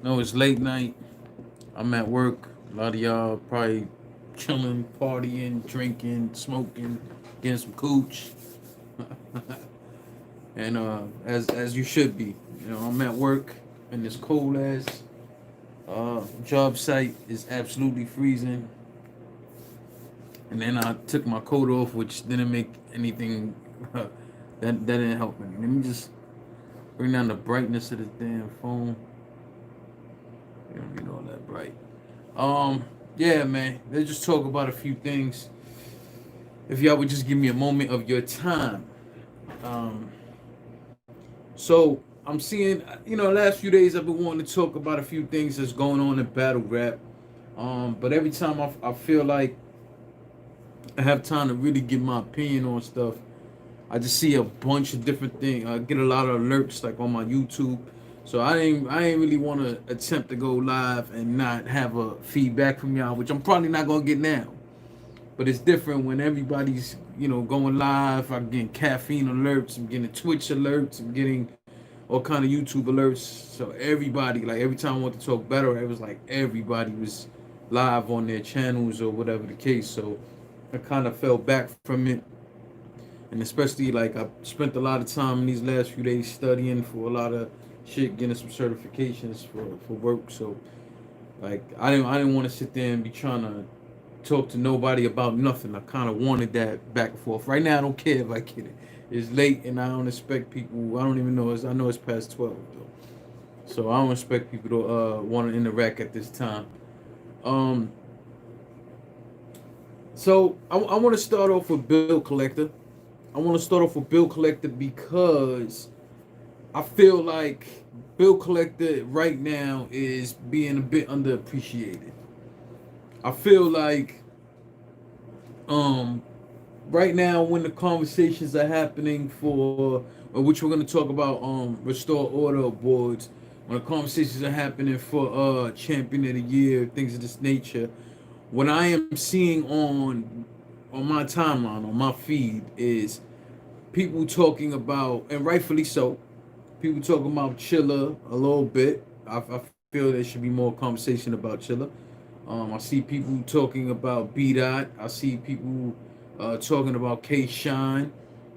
No, it's late night. I'm at work. A lot of y'all probably chilling, partying, drinking, smoking, getting some cooch, and as you should be. I'm at work, and this cold ass job site is absolutely freezing. And then I took my coat off, which didn't make anything. That didn't help me. Let me just bring down the brightness of this damn phone. You don't need all that bright. Yeah, man. Let's just talk about a few things. If y'all would just give me a moment of your time. Um, so I'm seeing, last few days I've been wanting to talk about a few things that's going on in battle rap. But every time I feel like I have time to really give my opinion on stuff, I just see a bunch of different things. I get a lot of alerts like on my YouTube. So I ain't really want to attempt to go live and not have a feedback from y'all, which I'm probably not gonna get now. But it's different when everybody's going live. I'm getting caffeine alerts. I'm getting Twitch alerts. I'm getting all kind of YouTube alerts. So everybody, like every time I want to talk better, it was like everybody was live on their channels or whatever the case. So I kind of fell back from it, and especially like I spent a lot of time in these last few days studying for a lot of shit, getting some certifications for work. So like I didn't want to sit there and be trying to talk to nobody about nothing. I kind of wanted that back and forth. Right now I don't care if I get it. It's late and I don't expect people. I don't even know. I know it's past 12 though, so I don't expect people to want to interact at this time. Um, so I want to start off with Bill Collector. I want to start off with Bill Collector because I feel like Bill Collector right now is being a bit underappreciated. I feel like um right now when the conversations are happening for which we're going to talk about restore order awards, when the conversations are happening for champion of the year, things of this nature, what I am seeing on my timeline, on my feed, is people talking about, and rightfully so, people talking about Chilla a little bit. I feel there should be more conversation about Chilla. I see people talking about Bdot. I see people talking about K Shine,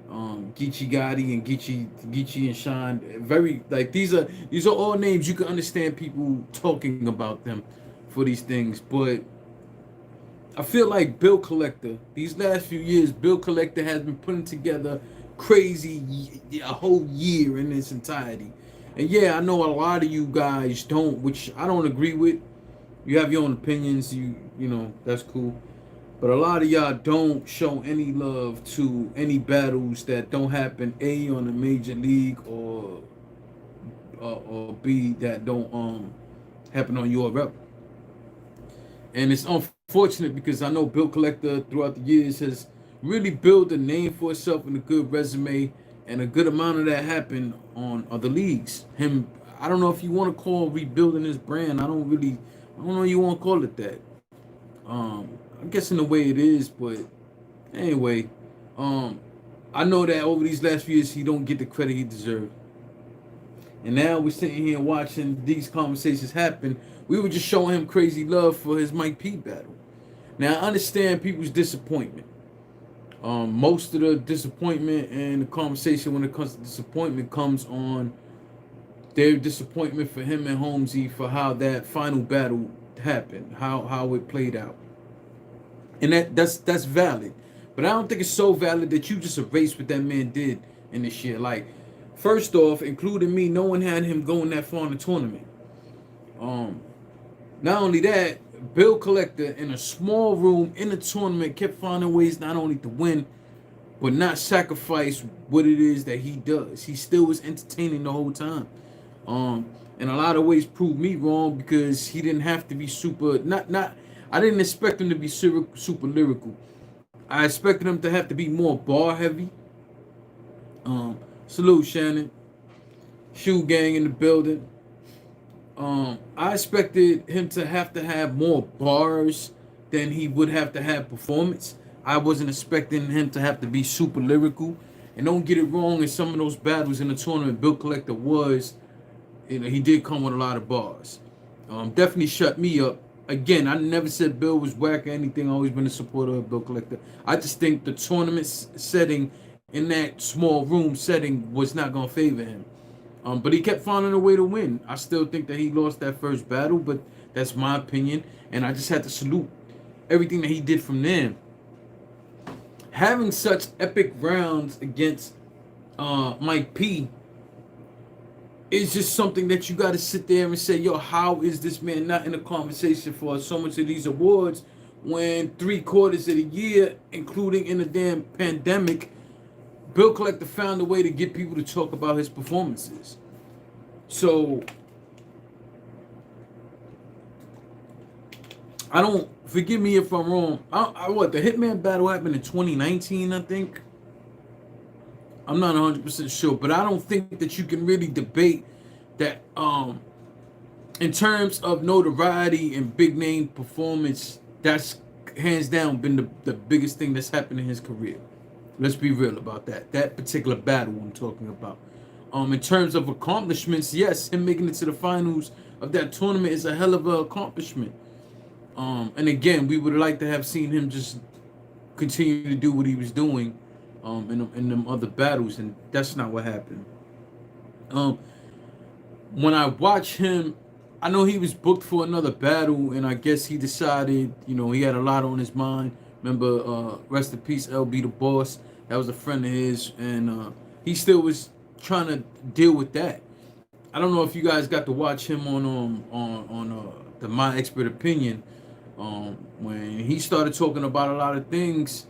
Geechee Gotti and Geechee and Shine. Very like these are all names you can understand people talking about them for these things. But I feel like Bill Collector, these last few years, Bill Collector has been putting together a whole year in its entirety. And yeah, I know a lot of you guys don't, which I don't agree with. You have your own opinions, that's cool. But a lot of y'all don't show any love to any battles that don't happen A on a major league or B that don't happen on your rep. And it's unfortunate because I know Bill Collector throughout the years has really built a name for itself and a good resume, and a good amount of that happened on other leagues. I don't know if you want to call rebuilding his brand. I don't know you want to call it that. I guess in the way it is, but anyway, um, I know that over these last few years he don't get the credit he deserved. And now we're sitting here watching these conversations happen. We were just showing him crazy love for his Mike P battle. Now I understand people's disappointment. Most of the disappointment and the conversation when it comes to disappointment comes on their disappointment for him and Holmesy for how that final battle happened, how it played out, and that's valid. But I don't think it's so valid that you just erase what that man did in this year. Like, first off, including me, no one had him going that far in the tournament. Um, Not only that, Bill Collector in a small room in the tournament kept finding ways not only to win, but not sacrifice what it is that he does. He still was entertaining the whole time. In a lot of ways proved me wrong because he didn't have to be super not I didn't expect him to be super lyrical. I expected him to have to be more bar heavy. Salute Shannon. Shoe gang in the building. I expected him to have more bars than he would have to have performance. I wasn't expecting him to have to be super lyrical. And don't get it wrong, in some of those battles in the tournament, Bill Collector was, he did come with a lot of bars. Definitely shut me up. Again, I never said Bill was whack or anything. I always been a supporter of Bill Collector. I just think the tournament setting in that small room setting was not gonna favor him. But he kept finding a way to win. I still think that he lost that first battle, but that's my opinion. And I just had to salute everything that he did from there. Having such epic rounds against Mike P is just something that you got to sit there and say, yo, how is this man not in a conversation for so much of these awards when 3/4 of the year, including in the damn pandemic, Bill Collector found a way to get people to talk about his performances. So I don't, forgive me if I'm wrong. What the Hitman battle happened in 2019, I think. I'm not 100% sure, but I don't think that you can really debate that in terms of notoriety and big name performance, that's hands down been the biggest thing that's happened in his career. Let's be real about that. That particular battle I'm talking about. In terms of accomplishments, yes, him making it to the finals of that tournament is a hell of an accomplishment. And again, we would like to have seen him just continue to do what he was doing in them other battles, and that's not what happened. When I watch him, I know he was booked for another battle, and I guess he decided, he had a lot on his mind. Remember, rest in peace, LB the Boss. That was a friend of his, and he still was trying to deal with that. I don't know if you guys got to watch him on the My Expert Opinion. When he started talking about a lot of things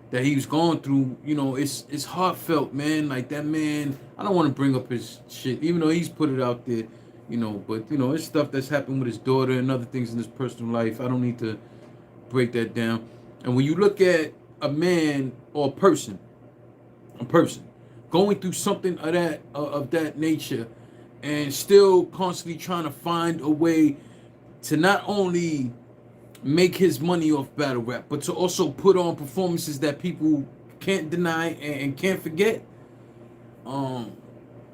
that he was going through, it's heartfelt, man. Like that man, I don't want to bring up his shit, even though he's put it out there, but it's stuff that's happened with his daughter and other things in his personal life. I don't need to break that down. And when you look at a man or a person going through something of that nature and still constantly trying to find a way to not only make his money off battle rap, but to also put on performances that people can't deny and can't forget. And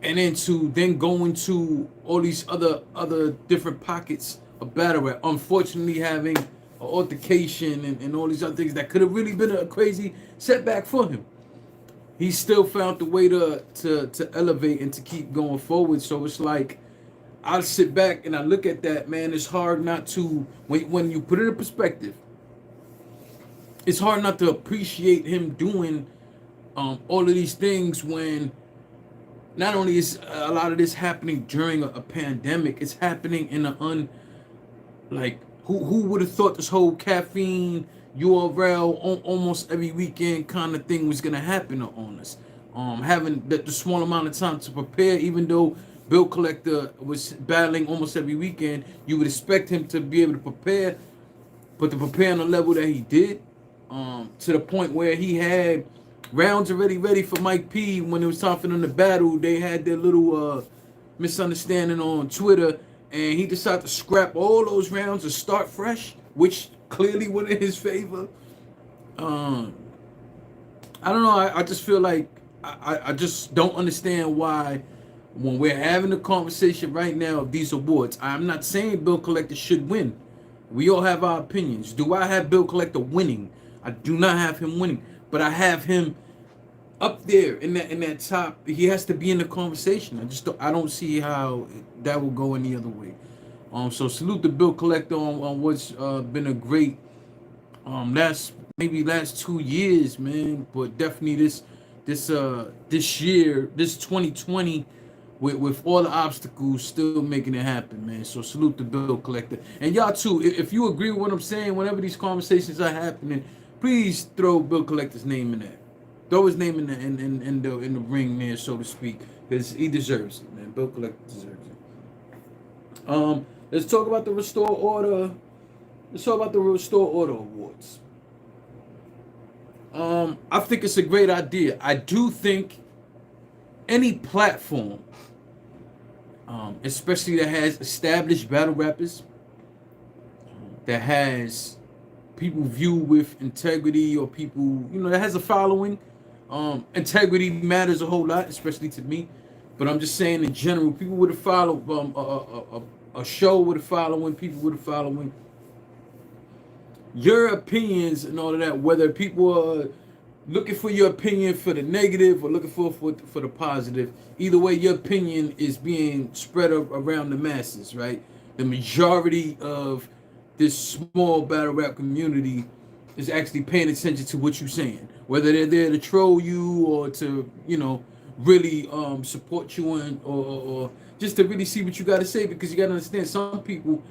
then to go into all these other different pockets of battle rap. Unfortunately, having an altercation and all these other things that could have really been a crazy setback for him. He still found the way to elevate and to keep going forward. So it's like, I sit back and I look at that, man. It's hard not to, when you put it in perspective, it's hard not to appreciate him doing all of these things when not only is a lot of this happening during a pandemic, it's happening in who would have thought this whole caffeine URL almost every weekend kind of thing was going to happen on us. Having the small amount of time to prepare, even though Bill Collector was battling almost every weekend, you would expect him to be able to prepare, but to prepare on the level that he did, to the point where he had rounds already ready for Mike P. When it was time for them to battle, they had their little misunderstanding on Twitter, and he decided to scrap all those rounds and start fresh, which clearly went in his favor. I don't know. I just feel like I just don't understand why, when we're having a conversation right now of these awards, I'm not saying Bill Collector should win. We all have our opinions. Do I have Bill Collector winning? I do not have him winning, but I have him up there in that top. He has to be in the conversation. I don't see how that will go any other way. So salute to Bill Collector on what's been a great last 2 years, man. But definitely this year, this 2020. With all the obstacles, still making it happen, man. So salute the Bill Collector. And y'all too, if you agree with what I'm saying, whenever these conversations are happening, please throw Bill Collector's name in there. Throw his name in the ring there, so to speak, because he deserves it, man. Bill Collector deserves it. Let's talk about the Restore Order. Let's talk about the Restore Order Awards. I think it's a great idea. I do think any platform, especially that has established battle rappers, that has people view with integrity, or people, that has a following. Integrity matters a whole lot, especially to me. But I'm just saying in general, people would have followed a show with a following, people with a following, your opinions and all of that, whether people are looking for your opinion for the negative or looking for the positive, either way, your opinion is being spread around the masses, right? The majority of this small battle rap community is actually paying attention to what you're saying, whether they're there to troll you or to, really support you or just to really see what you got to say, because you got to understand some people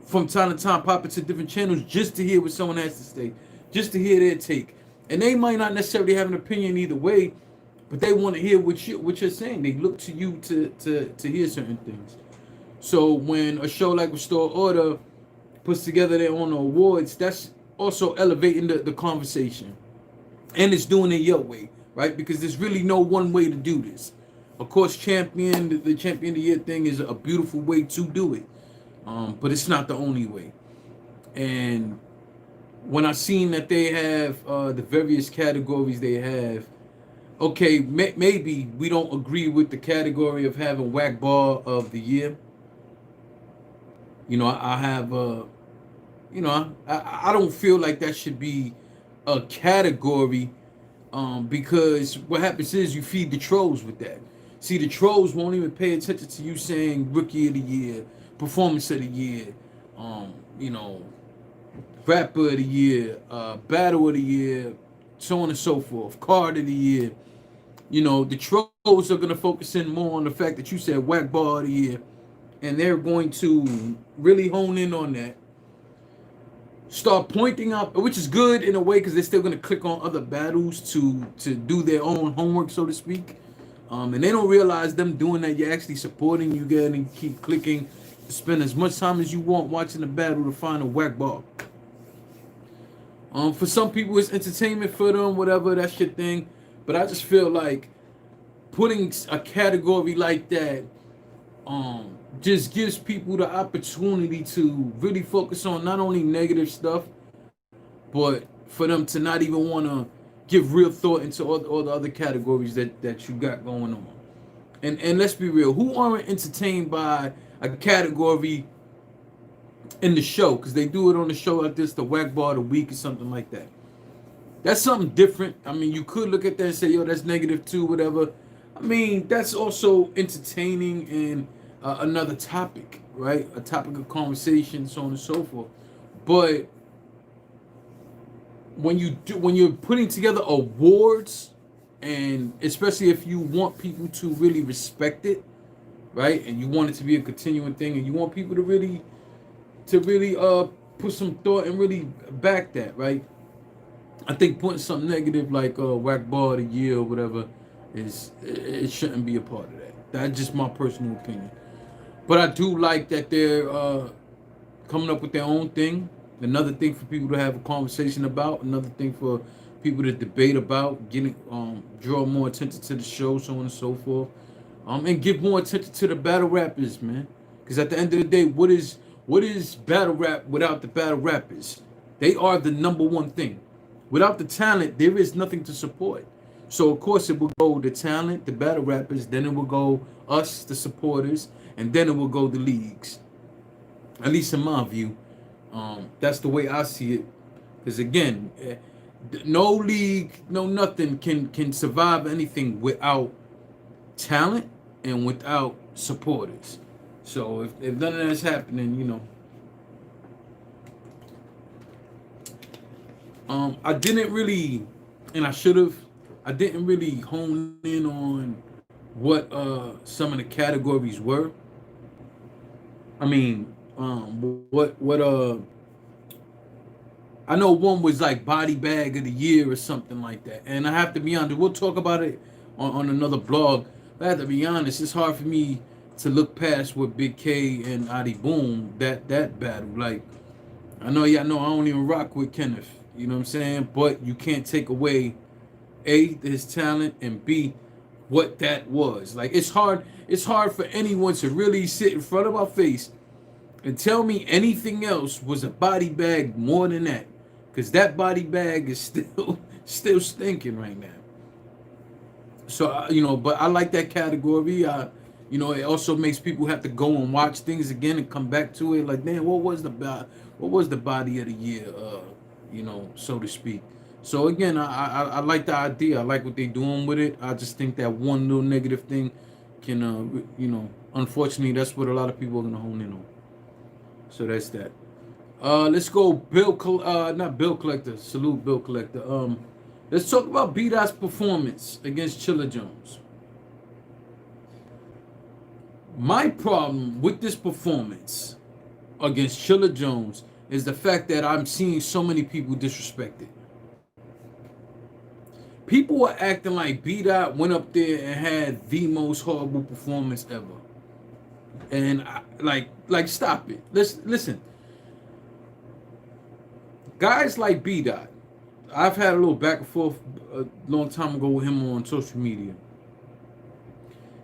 from time to time pop into different channels just to hear what someone has to say, just to hear their take. And they might not necessarily have an opinion either way, but they want to hear what you're saying. They look to you to hear certain things. So when a show like Restore Order puts together their own awards, that's also elevating the conversation. And it's doing it your way, right? Because there's really no one way to do this. Of course, the Champion of the Year thing is a beautiful way to do it. But it's not the only way. And when I seen that they have the various categories they have, okay, maybe we don't agree with the category of having Whack Bar of the Year. I have, I don't feel like that should be a category, because what happens is you feed the trolls with that. See, the trolls won't even pay attention to you saying Rookie of the Year, Performance of the Year, Rapper of the Year, Battle of the Year, so on and so forth, Card of the Year. The trolls are going to focus in more on the fact that you said Whack Bar of the Year, and they're going to really hone in on that. Start pointing out, which is good in a way, because they're still going to click on other battles to do their own homework, so to speak. And they don't realize them doing that, you're actually supporting. You get and keep clicking, spend as much time as you want watching the battle to find a Whack Bar. For some people, it's entertainment for them, whatever, that's your thing. But I just feel like putting a category like that just gives people the opportunity to really focus on not only negative stuff, but for them to not even want to give real thought into all the other categories that you got going on. And let's be real, who aren't entertained by a category in the show? Because they do it on the show like this, the Whack Bar of the Week or something like that. That's something different. I mean, you could look at that and say, yo, that's negative too, whatever. I mean, that's also entertaining and another topic, right? A topic of conversation, so on and so forth. But when you're putting together awards, and especially if you want people to really respect it, right? And you want it to be a continuing thing, and you want people to really put some thought and really back that, right? I think putting something negative like Whack Bar of the Year or whatever it shouldn't be a part of that. That's just my personal opinion. But I do like that they're coming up with their own thing. Another thing for people to have a conversation about. Another thing for people to debate about. Getting draw more attention to the show, so on and so forth. And give more attention to the battle rappers, man. Because at the end of the day, what is battle rap without the battle rappers? They are the number one thing. Without the talent, there is nothing to support. So of course it will go the talent, the battle rappers, then it will go us, the supporters, and then it will go the leagues. At least in my view, that's the way I see it. Because again, no league, no nothing can survive anything without talent and without supporters. So if none of that's happening, I didn't really, and I didn't really hone in on what some of the categories were. I mean, I know one was like Body Bag of the Year or something like that. And I have to be honest, we'll talk about it on another blog. But I have to be honest, it's hard for me to look past what Big K and Adi Boom, that battle. Like, I know y'all know I don't even rock with Kenneth. You know what I'm saying? But you can't take away A, his talent, and B, what that was. Like, it's hard for anyone to really sit in front of our face and tell me anything else was a body bag more than that. Because that body bag is still stinking right now. So, but I like that category. You know, it also makes people have to go and watch things again and come back to it. Like, man, what was the body of the year? You know, so to speak. So again, I like the idea. I like what they're doing with it. I just think that one little negative thing can, you know, unfortunately, that's what a lot of people are gonna hone in on. So that's that. Let's go, not Bill Collector. Salute, Bill Collector. Let's talk about Bdot's performance against Chilla Jones. My problem with this performance against Chilla Jones is the fact that I'm seeing so many people disrespected. People are acting like Bdot went up there and had the most horrible performance ever, and stop it. Listen. Guys like Bdot, I've had a little back and forth a long time ago with him on social media.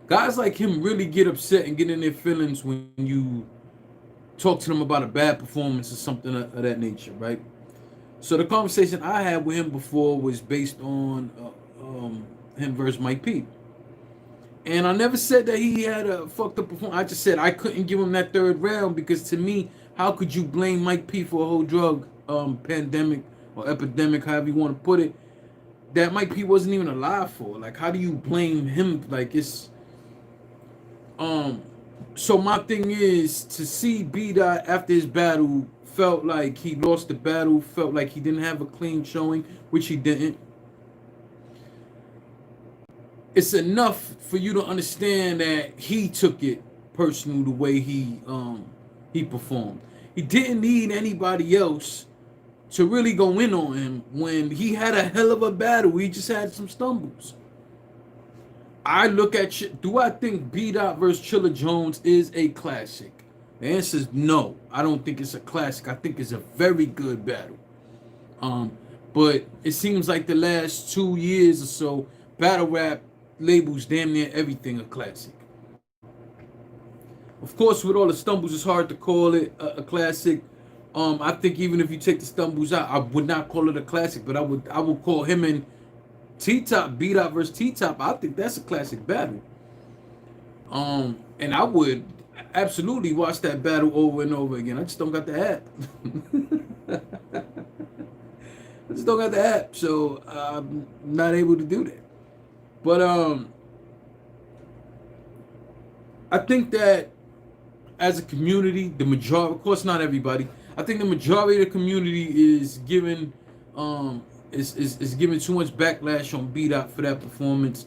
Guys like him really get upset and get in their feelings when you talk to them about a bad performance or something of that nature, right? So the conversation I had with him before was based on him versus Mike P. And I never said that he had a fucked up performance. I just said I couldn't give him that third round because to me, how could you blame Mike P for a whole drug pandemic or epidemic, however you want to put it, that Mike P wasn't even alive for? Like, how do you blame him? Like, it's so my thing is to see Bdot after his battle felt like he lost the battle, felt like he didn't have a clean showing, which he didn't. It's enough for you to understand that he took it personal the way he performed. He didn't need anybody else to really go in on him when he had a hell of a battle. He just had some stumbles. I look at, do I think Bdot versus Chilla Jones is a classic? The answer is no. I don't think it's a classic. I think it's a very good battle. But it seems like the last 2 years or so, battle rap labels damn near everything a classic. Of course, with all the stumbles, it's hard to call it a classic. I think even if you take the stumbles out, I would not call it a classic, but I would call him and T-Top, Bdot versus T-Top. I think that's a classic battle. And I would absolutely watch that battle over and over again. I just don't got the app. I just don't got the app, so I'm not able to do that. But I think that as a community, the majority, of course not everybody, I think the majority of the community is giving is giving too much backlash on Bdot for that performance.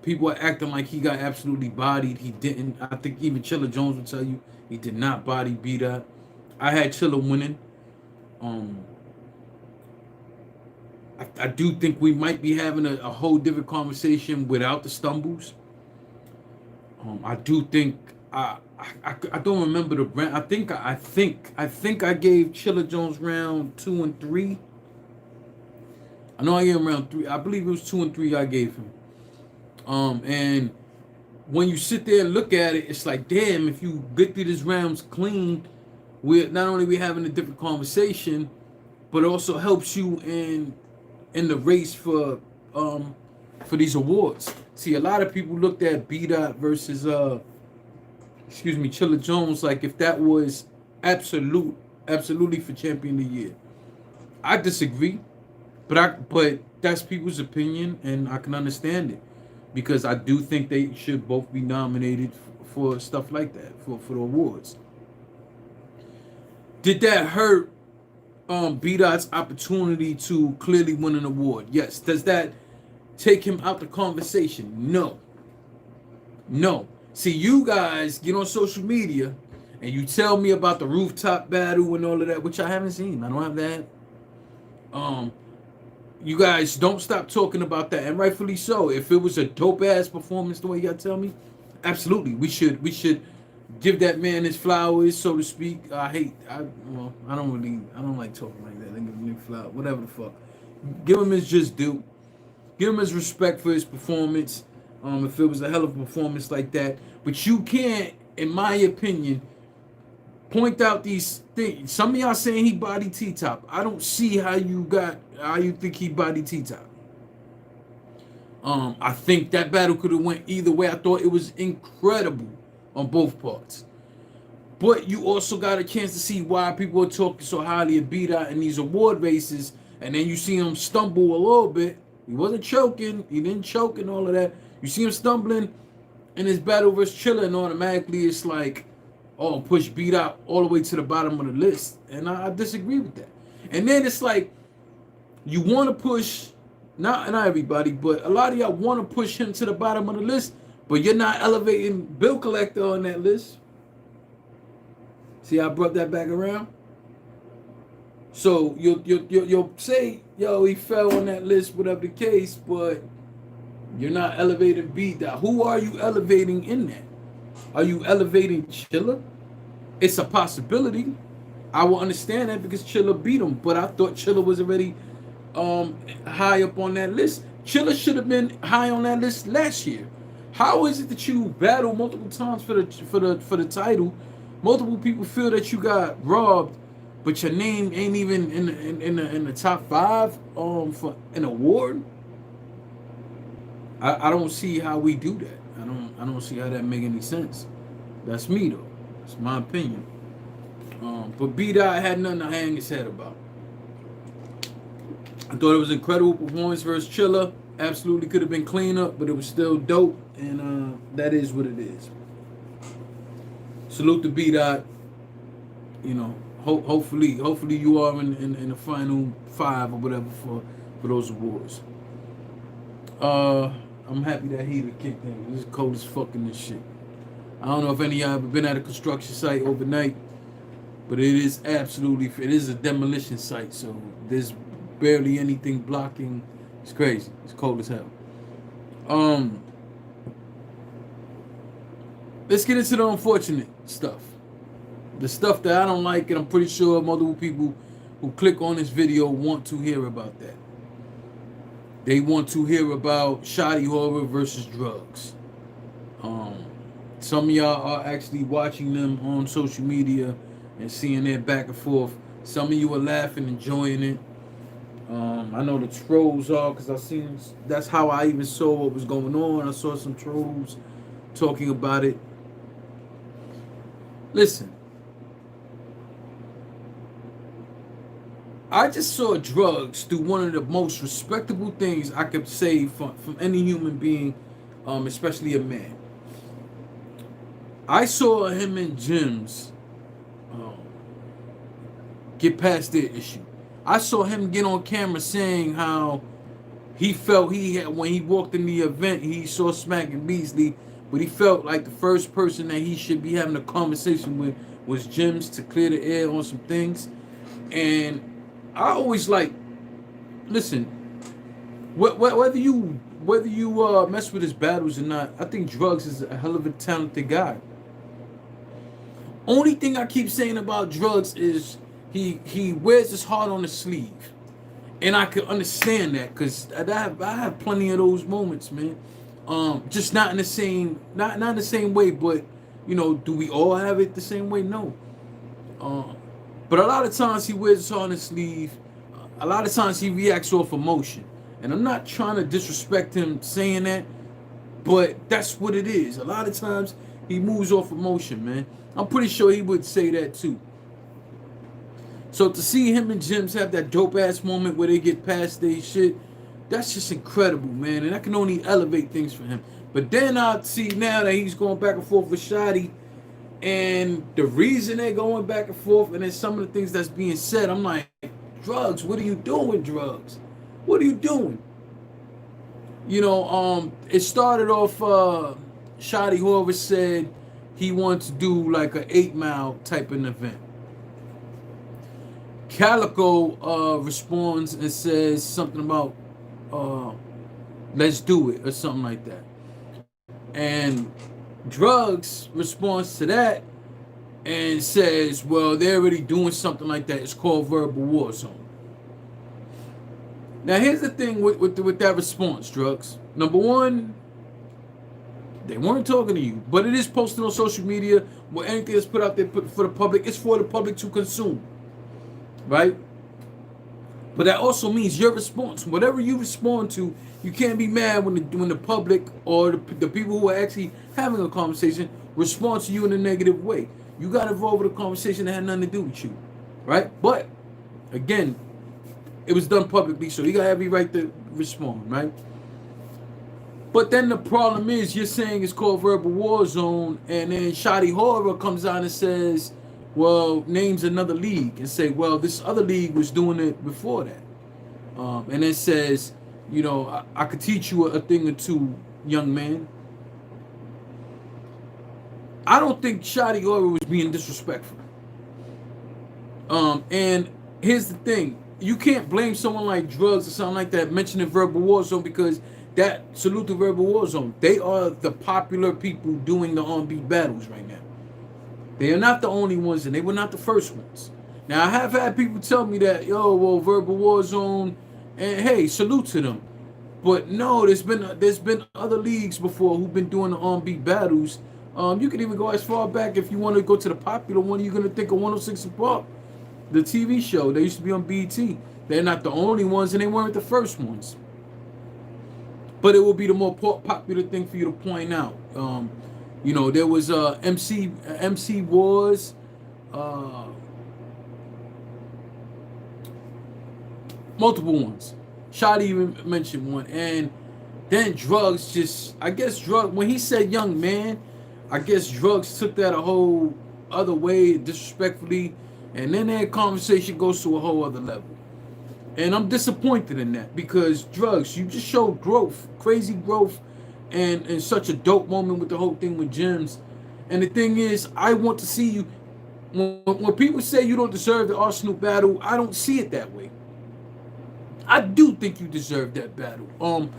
People are acting like he got absolutely bodied. He didn't. I think even Chilla Jones will tell you he did not body Bdot. I had Chilla winning. I do think we might be having a whole different conversation without the stumbles. I do think I don't remember the round. I think I gave Chilla Jones round 2 and 3. I know I gave him round 3. I believe it was 2 and 3 I gave him. And when you sit there and look at it, it's like, damn, if you get through this rounds clean, we're not only we having a different conversation, but it also helps you in the race for these awards. See, a lot of people looked at Bdot versus Chilla Jones like if that was absolutely for champion of the year. I disagree, but that's people's opinion, and I can understand it because I do think they should both be nominated for stuff like that for the awards. Did that hurt Bdot's opportunity to clearly win an award? Yes. Does that take him out the conversation? No. See, you guys get on social media and you tell me about the rooftop battle and all of that, which I haven't seen. I don't have that. You guys don't stop talking about that, and rightfully so. If it was a dope ass performance the way you gotta tell me, absolutely, we should give that man his flowers, so to speak. I don't like talking like that. They give him flowers, whatever the fuck. Give him his just due. Give him his respect for his performance. If it was a hell of a performance like that, but you can't, in my opinion, point out these things. Some of y'all saying he bodied T-Top. I don't see how you think he bodied T-Top. I think that battle could have went either way. I thought it was incredible on both parts. But you also got a chance to see why people are talking so highly of Bdot in these award races, and then you see him stumble a little bit. He wasn't choking, he didn't choke and all of that. You see him stumbling in his battle versus Chilla, and automatically it's like, oh, push Bdot all the way to the bottom of the list. And I disagree with that. And then it's like, you want to push, not everybody, but a lot of y'all want to push him to the bottom of the list, but you're not elevating Bill Collector on that list. See, I brought that back around. So you'll say, yo, he fell on that list, whatever the case, but you're not elevating Bdot. Who are you elevating in that? Are you elevating Chilla? It's a possibility. I will understand that because Chilla beat him, but I thought Chilla was already high up on that list. Chilla should have been high on that list last year. How is it that you battle multiple times for the title? Multiple people feel that you got robbed, but your name ain't even in the top 5 for an award. I don't see how we do that. I don't see how that make any sense. That's me though. That's my opinion. But Bdot had nothing to hang his head about. I thought it was an incredible performance versus Chilla. Absolutely could have been cleanup, but it was still dope, and that is what it is. Salute to Bdot. You know, hopefully you are in the final 5 or whatever for those awards. I'm happy that heater kicked in. It's cold as fuck in this shit. I don't know if any of y'all ever been at a construction site overnight, but it is a demolition site, so there's barely anything blocking. It's crazy. It's cold as hell. Let's get into the unfortunate stuff. The stuff that I don't like, and I'm pretty sure multiple people who click on this video want to hear about that. They want to hear about Shotty Horror versus Drugz. Some of y'all are actually watching them on social media and seeing their back and forth. Some of you are laughing, enjoying it. I know the trolls are, because I seen, that's how I even saw what was going on. I saw some trolls talking about it. Listen, I just saw Drugz do one of the most respectable things I could say from any human being, especially a man. I saw him and Jims get past their issue. I saw him get on camera saying how he felt when he walked in the event, he saw Smack and Beasley, but he felt like the first person that he should be having a conversation with was Jims to clear the air on some things. And I always like, listen, whether you mess with his battles or not, I think Drugz is a hell of a talented guy. Only thing I keep saying about Drugz is he wears his heart on his sleeve, and I can understand that because I have plenty of those moments, man. Just not in the same not in the same way, but you know, do we all have it the same way? No. But a lot of times he wears his heart on his sleeve. A lot of times he reacts off emotion, and I'm not trying to disrespect him saying that, but that's what it is. A lot of times he moves off emotion, man. I'm pretty sure he would say that too. So to see him and Jims have that dope ass moment where they get past their shit, that's just incredible, man. And I can only elevate things for him. But then I see now that he's going back and forth with Shotty, and the reason they're going back and forth, and then some of the things that's being said, I'm like, Drugz, what are you doing, Drugz? What are you doing? You know, it started off, Shotty, whoever said he wants to do like an 8 Mile type of event. Calico responds and says something about let's do it or something like that. And Drugz responds to that and says, well, they're already doing something like that. It's called verbal war zone. Now here's the thing with that response, Drugz. Number one, they weren't talking to you, but it is posted on social media where anything that's put out there for the public, it's for the public to consume. Right? But that also means your response, whatever you respond to, you can't be mad when the public or the people who are actually having a conversation respond to you in a negative way. You got involved with a conversation that had nothing to do with you, right? But again, it was done publicly, so you got every right to respond, right? But then the problem is, you're saying it's called verbal war zone, and then Shotty Horror comes out and says, well, names another league and say, well, this other league was doing it before that. And it says, you know, I could teach you a thing or two, young man. I don't think Shotty Horror was being disrespectful. And here's the thing. You can't blame someone like Drugz or something like that mentioning verbal war zone, because that salute to verbal war zone. They are the popular people doing the on-beat battles right now. They are not the only ones, and they were not the first ones. Now, I have had people tell me that, yo, well, verbal war zone, and hey, salute to them. But no, there's been other leagues before who've been doing the on-beat battles. You can even go as far back, if you want to go to the popular one, you're going to think of 106 & Park, the TV show. They used to be on BT. They're not the only ones, and they weren't the first ones. But it will be the more popular thing for you to point out. You know, there was MC Wars, multiple ones. Shotty even mentioned one, and then Drugz just, I guess Drugz, when he said young man, I guess Drugz took that a whole other way, disrespectfully, and then that conversation goes to a whole other level. And I'm disappointed in that, because Drugz, you just showed growth, crazy growth, and such a dope moment with the whole thing with Gems. And the thing is, I want to see you, when people say you don't deserve the Arsenal battle, I don't see it that way. I do think you deserve that battle.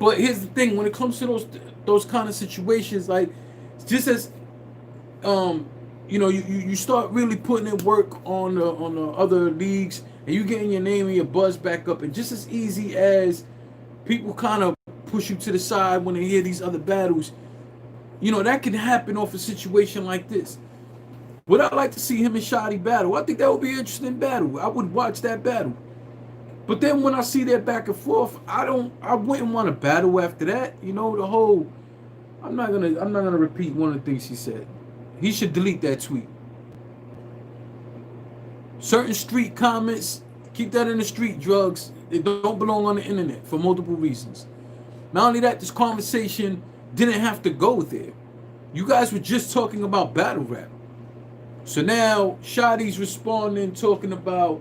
But here's the thing, when it comes to those kind of situations, like, just as you know, you start really putting in work on the other leagues, and you getting your name and your buzz back up, and just as easy as people kind of push you to the side when they hear these other battles, you know, that can happen off a situation like this. Would I like to see him and Shotty battle? I think that would be an interesting battle. I would watch that battle. But then when I see that back and forth, I wouldn't want to battle after that. You know, the whole, I'm not gonna repeat one of the things he said. He should delete that tweet. Certain street comments, keep that in the street, Drugz. They don't belong on the internet for multiple reasons. Not only that, this conversation didn't have to go there. You guys were just talking about battle rap. So now Shotty's responding, talking about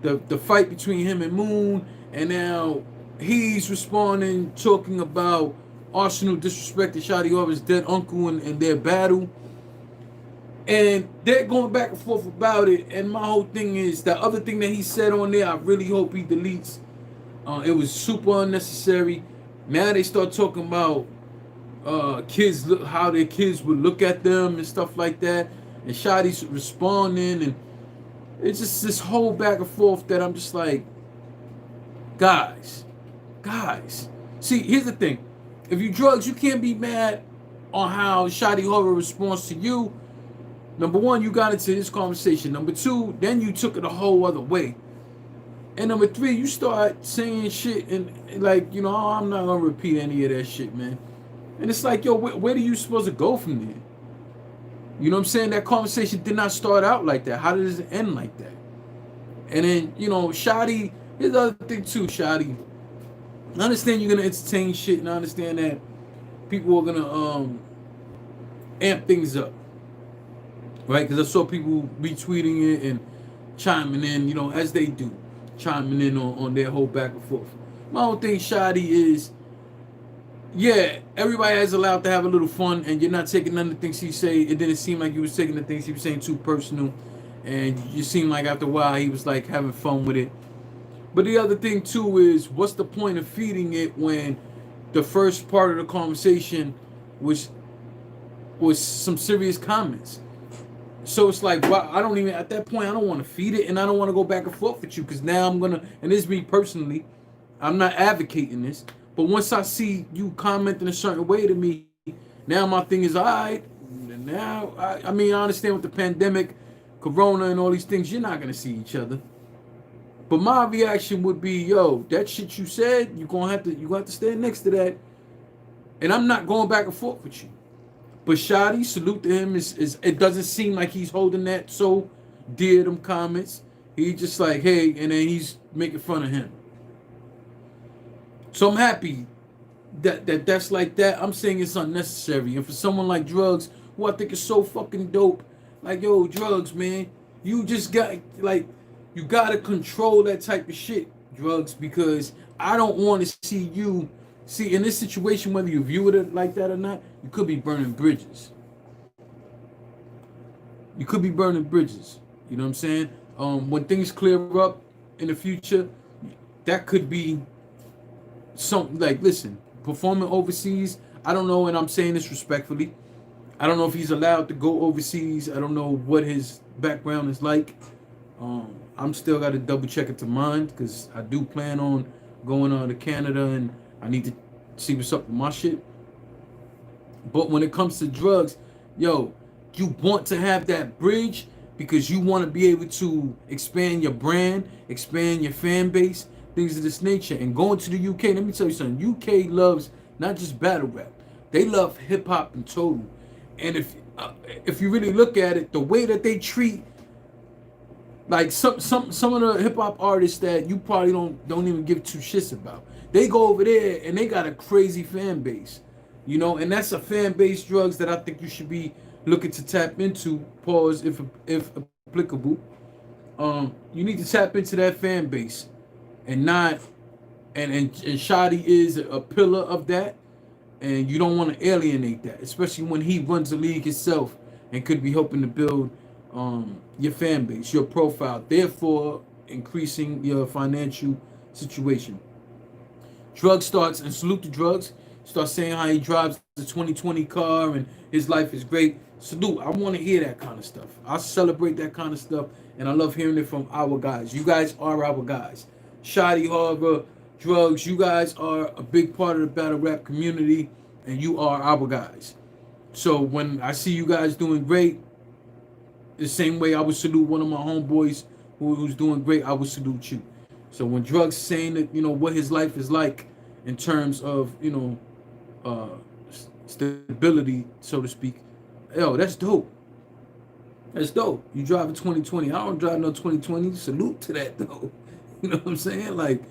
the fight between him and Moon, and now he's responding, talking about Arsenal disrespected Shotty Horror's dead uncle and their battle. And they're going back and forth about it. And my whole thing is, that other thing that he said on there, I really hope he deletes. It was super unnecessary. Now they start talking about kids, how their kids would look at them and stuff like that. And Shotty's responding, and it's just this whole back and forth that I'm just like, guys. See, here's the thing. If you Drugz, you can't be mad on how Shotty Horror responds to you. Number one, you got into this conversation. Number two, then you took it a whole other way. And number three, you start saying shit and like, you know, oh, I'm not gonna repeat any of that shit, man. And it's like, yo, where are you supposed to go from there? You know what I'm saying? That conversation did not start out like that. How does it end like that? And then, you know, Shotty, here's the other thing too, Shotty. I understand you're gonna entertain shit, and I understand that people are gonna amp things up. Right? Because I saw people retweeting it and chiming in, you know, as they do. Chiming in on their whole back and forth. My whole thing, Shotty, is, yeah, everybody has allowed to have a little fun, and you're not taking none of the things he say. It didn't seem like you was taking the things he was saying too personal, and you seemed like after a while he was like having fun with it. But the other thing too is, what's the point of feeding it when the first part of the conversation was some serious comments? So it's like, well, I don't even, at that point, I don't want to feed it, and I don't want to go back and forth with you, because now I'm gonna, and this is me personally, I'm not advocating this, but once I see you commenting a certain way to me, now my thing is, all right, now, I mean, I understand with the pandemic, Corona and all these things, you're not going to see each other. But my reaction would be, yo, that shit you said, you gonna have to stand next to that. And I'm not going back and forth with you. But Shotty, salute to him. Is it doesn't seem like he's holding that so dear them comments. He just like, hey, and then he's making fun of him. So I'm happy that's like that. I'm saying it's unnecessary. And for someone like Drugz, who I think is so fucking dope, like, yo, Drugz, man, you just got like you gotta control that type of shit, Drugz, because I don't want to see you see in this situation, whether you view it like that or not, you could be burning bridges. You could be burning bridges. You know what I'm saying? When things clear up in the future, that could be something like, listen, performing overseas, I don't know, and I'm saying this respectfully, I don't know if he's allowed to go overseas. I don't know what his background is like. I'm still got to double check it to mind because I do plan on going on to Canada and I need to see what's up with my shit. But when it comes to Drugz, yo, you want to have that bridge because you want to be able to expand your brand, expand your fan base, things of this nature. And going to the UK, let me tell you something. UK loves not just battle rap, they love hip hop in total. And if you really look at it, the way that they treat like some of the hip hop artists that you probably don't even give two shits about, they go over there and they got a crazy fan base, you know, and that's a fan base, Drugz, that I think you should be looking to tap into. Pause if applicable. You need to tap into that fan base, and not and Shotty is a pillar of that, and you don't want to alienate that, especially when he runs the league himself and could be helping to build your fan base, your profile, therefore increasing your financial situation. Drugz starts, and salute to Drugz, starts saying how he drives the 2020 car and his life is great. Salute. I want to hear that kind of stuff. I celebrate that kind of stuff, and I love hearing it from our guys. You guys are our guys. Shotty, Harbor, Drugz, you guys are a big part of the battle rap community, and you are our guys. So when I see you guys doing great, the same way I would salute one of my homeboys who's doing great, I would salute you. So when Drugz saying that, you know, what his life is like in terms of, you know, stability, so to speak, yo, that's dope. That's dope. You drive a 2020. I don't drive no 2020. Salute to that, though. You know what I'm saying? Like,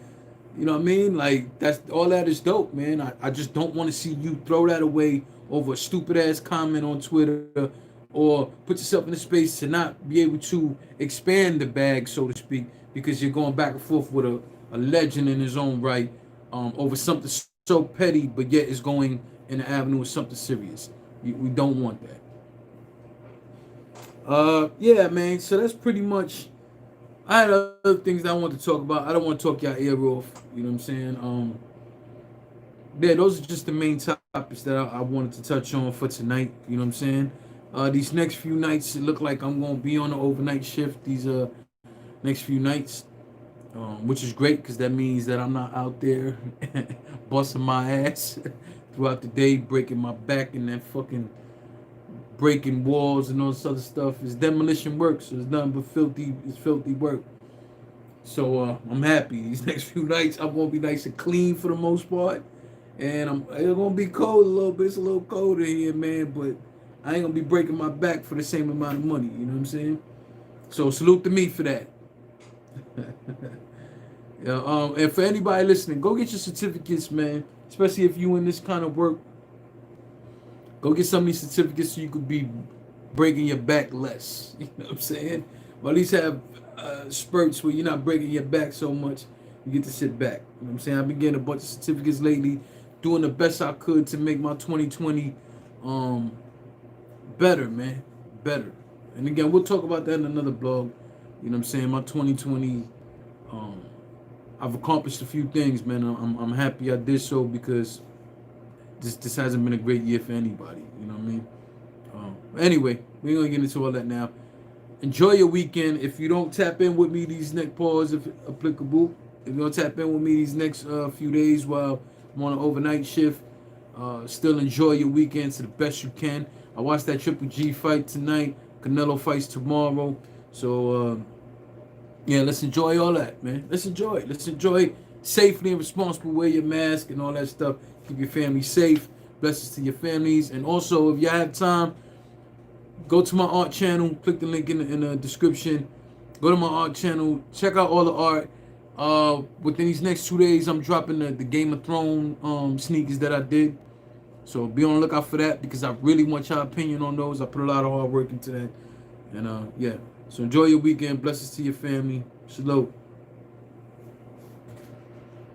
you know what I mean? Like, that's all that is dope, man. I just don't want to see you throw that away over a stupid-ass comment on Twitter, or put yourself in a space to not be able to expand the bag, so to speak, because you're going back and forth with a legend in his own right, over something so petty, but yet is going in the avenue of something serious. We don't want that. Yeah, man. So that's pretty much. I had other things that I want to talk about. I don't want to talk y'all ear off. You know what I'm saying? Yeah, those are just the main topics that I wanted to touch on for tonight. You know what I'm saying? These next few nights, it look like I'm gonna be on the overnight shift. These next few nights, which is great because that means that I'm not out there busting my ass throughout the day, breaking my back and that fucking breaking walls and all this other stuff. It's demolition work, so it's nothing but filthy work. So I'm happy. These next few nights, I'm gonna be nice and clean for the most part, and it's gonna be cold a little bit. It's a little cold in here, man, but I ain't gonna be breaking my back for the same amount of money. You know what I'm saying? So salute to me for that. Yeah. And for anybody listening, go get your certificates, man. Especially if you in this kind of work. Go get some of these certificates so you could be breaking your back less. You know what I'm saying? Or at least have spurts where you're not breaking your back so much. You get to sit back. You know what I'm saying? I've been getting a bunch of certificates lately, doing the best I could to make my 2020 better, man. Better. And again, we'll talk about that in another blog. You know what I'm saying? My 2020, I've accomplished a few things, man. I'm happy I did so because this hasn't been a great year for anybody. You know what I mean? Anyway, we ain't gonna get into all that now. Enjoy your weekend. If you don't tap in with me these next pause, if applicable, if you don't tap in with me these next few days while I'm on an overnight shift, still enjoy your weekend to the best you can. I watched that Triple G fight tonight. Canelo fights tomorrow. So Yeah, let's enjoy all that, man. Let's enjoy it. Let's enjoy safely and responsible. Wear your mask and all that stuff. Keep your family safe. Blessings to your families. And also, if y'all have time, go to my art channel. Click the link in the description. Go to my art channel. Check out all the art. Within these next 2 days, I'm dropping the Game of Thrones sneakers that I did. So be on the lookout for that because I really want your opinion on those. I put a lot of hard work into that. And yeah. So enjoy your weekend. Blessings to your family. Shalom.